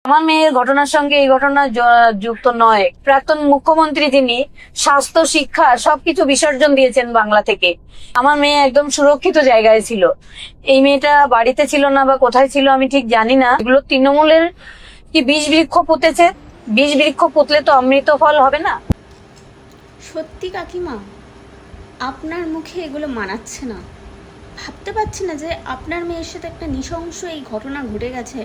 আমার মেয়ের ঘটনার সঙ্গে এই ঘটনা যুক্ত নয়। প্রাক্তন মুখ্যমন্ত্রী তিনি স্বাস্থ্য, শিক্ষা সবকিছু বিসর্জন দিয়েছেন বাংলা থেকে। আমার মেয়ে একদম সুরক্ষিত জায়গায় ছিল। এই মেয়েটা বাড়িতে ছিল না বা কোথায় ছিল আমি ঠিক জানি না। এগুলো তৃণমূলের কি বীজ বৃক্ষ পুঁতেছে? বীজ বৃক্ষ পুঁতলে তো অমৃত ফল হবে না। সত্যি কাকিমা, আপনার মুখে এগুলো মানাচ্ছে না। ভাবতে পারছি না যে আপনার মেয়ের সাথে একটা নৃশংস এই ঘটনা ঘটে গেছে।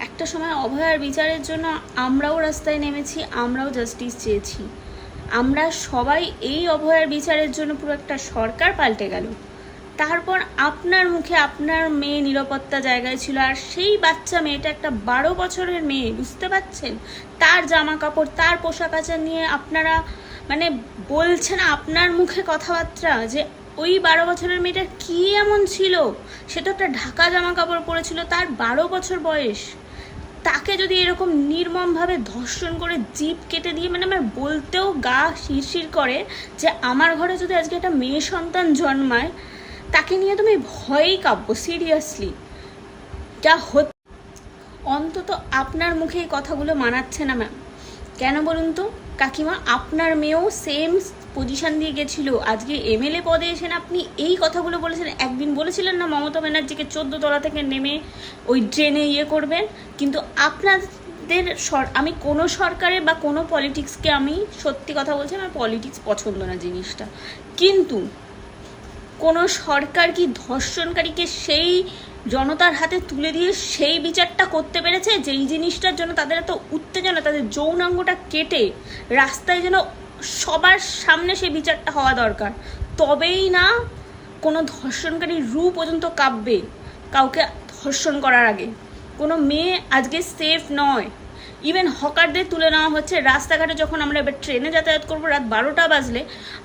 একটা সময় অভয়ার বিচারের জন্য আমরাও রাস্তায় নেমেছি, আমরাও জাস্টিস চেয়েছি। আমরা সবাই এই অভয়ার বিচারের জন্য পুরো একটা সরকার পাল্টে গেল। তারপর আপনার মুখে আপনার মেয়ে নিরাপত্তা জায়গায় ছিল, আর সেই বাচ্চা মেয়েটা একটা 12 বছরের মেয়ে, বুঝতে পারছেন? তার জামা কাপড়, তার পোশাক আচার নিয়ে আপনারা মানে বলছেন আপনার মুখে কথাবার্তা যে ওই 12 বছরের মেয়েটার কি এমন ছিল? সে তো একটা ঢাকা জামা কাপড় পরেছিল, তার 12 বছর বয়স। তাকে যদি এরকম নির্মমভাবে ধর্ষণ করে জিভ কেটে দিয়ে, মানে আমার বলতেও গা শিরশির করে যে আমার ঘরে যদি আজকে একটা মেয়ে সন্তান জন্মায়, তাকে নিয়ে তুমি ভয়ই কাঁপবো। সিরিয়াসলি যা হচ্ছে, অন্তত আপনার মুখে এই কথাগুলো মানাচ্ছে না ম্যাম। কেন বলুন তো কাকিমা, আপনার মেয়েও সেম পজিশন দিয়ে গেছিল। আজকে এমএলএ পদে এসে আপনি এই কথাগুলো বলেছেন। একদিন বলেছিলেন না মমতা ব্যানার্জিকে 14 তলা থেকে নেমে ওই ট্রেনে করবেন? কিন্তু আপনাদের আমি কোনো সরকারের বা কোনো পলিটিক্সকে, আমি সত্যি কথা বলছি, আমার পলিটিক্স পছন্দ না জিনিসটা, কিন্তু কোনো সরকার কি ধর্ষণকারীকে সেই জনতার হাতে তুলে দিয়ে সেই বিচারটা করতে পেরেছে যেই জিনিসটার জন্য তাদের এত উত্তেজনা, তাদের যৌনাঙ্গটা কেটে রাস্তায় যেন সবার সামনে সেই বিচারটা হওয়া দরকার? তবেই না কোনো ধর্ষণকারী রূপ পর্যন্ত কাঁপবে কাউকে ধর্ষণ করার আগে। কোনো মেয়ে আজকে সেফ নয়। ইভেন হকারদের তুলে নেওয়া হচ্ছে রাস্তাঘাটে। যখন আমরা এবার ট্রেনে যাতায়াত করবো রাত 12টা বাজলে,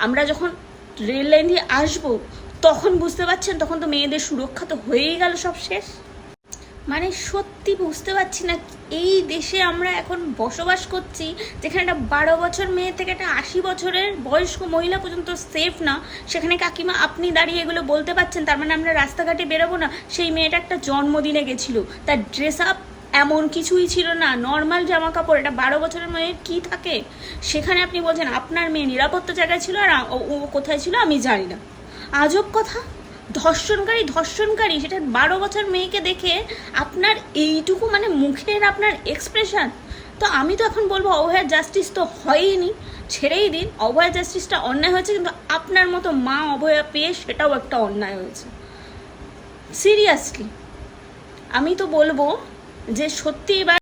আমরা যখন রেল লাইন দিয়ে আসবো, তখন বুঝতে পারছেন, তখন তো মেয়েদের সুরক্ষা তো হয়েই গেল, সব শেষ। মানে সত্যি বুঝতে পারছি না, এই দেশে আমরা এখন বসবাস করছি যেখানে একটা 12 বছর মেয়ে থেকে একটা 80 বছরের বয়স্ক মহিলা পর্যন্ত সেফ না। সেখানে কাকিমা আপনি দাঁড়িয়ে এগুলো বলতে পারছেন? তার মানে আমরা রাস্তাঘাটে বেরোবো না? সেই মেয়েটা একটা জন্মদিনে গেছিল, তার ড্রেস আপ এমন কিছুই ছিল না, নর্মাল জামা কাপড়। এটা 12 বছরের মেয়ের কি থাকে? সেখানে আপনি বলছেন আপনার মেয়ে নিরাপত্তা জায়গায় ছিল, আর ও কোথায় ছিল আমি জানি না। আজব কথা। ধর্ষণকারী সেটা 12 বছর মেয়েকে দেখে আপনার এইটুকু মানে মুখের আপনার এক্সপ্রেশন। তো আমি তো এখন বলবো অভয়ার জাস্টিস তো হয়ইনি, ছেড়েই দিন। অভয়ার জাস্টিসটা অন্যায় হয়েছে, কিন্তু আপনার মতো মা অভয়া পেয়ে সেটাও একটা অন্যায় হয়েছে। সিরিয়াসলি আমি তো বলবো যে সত্যি এবার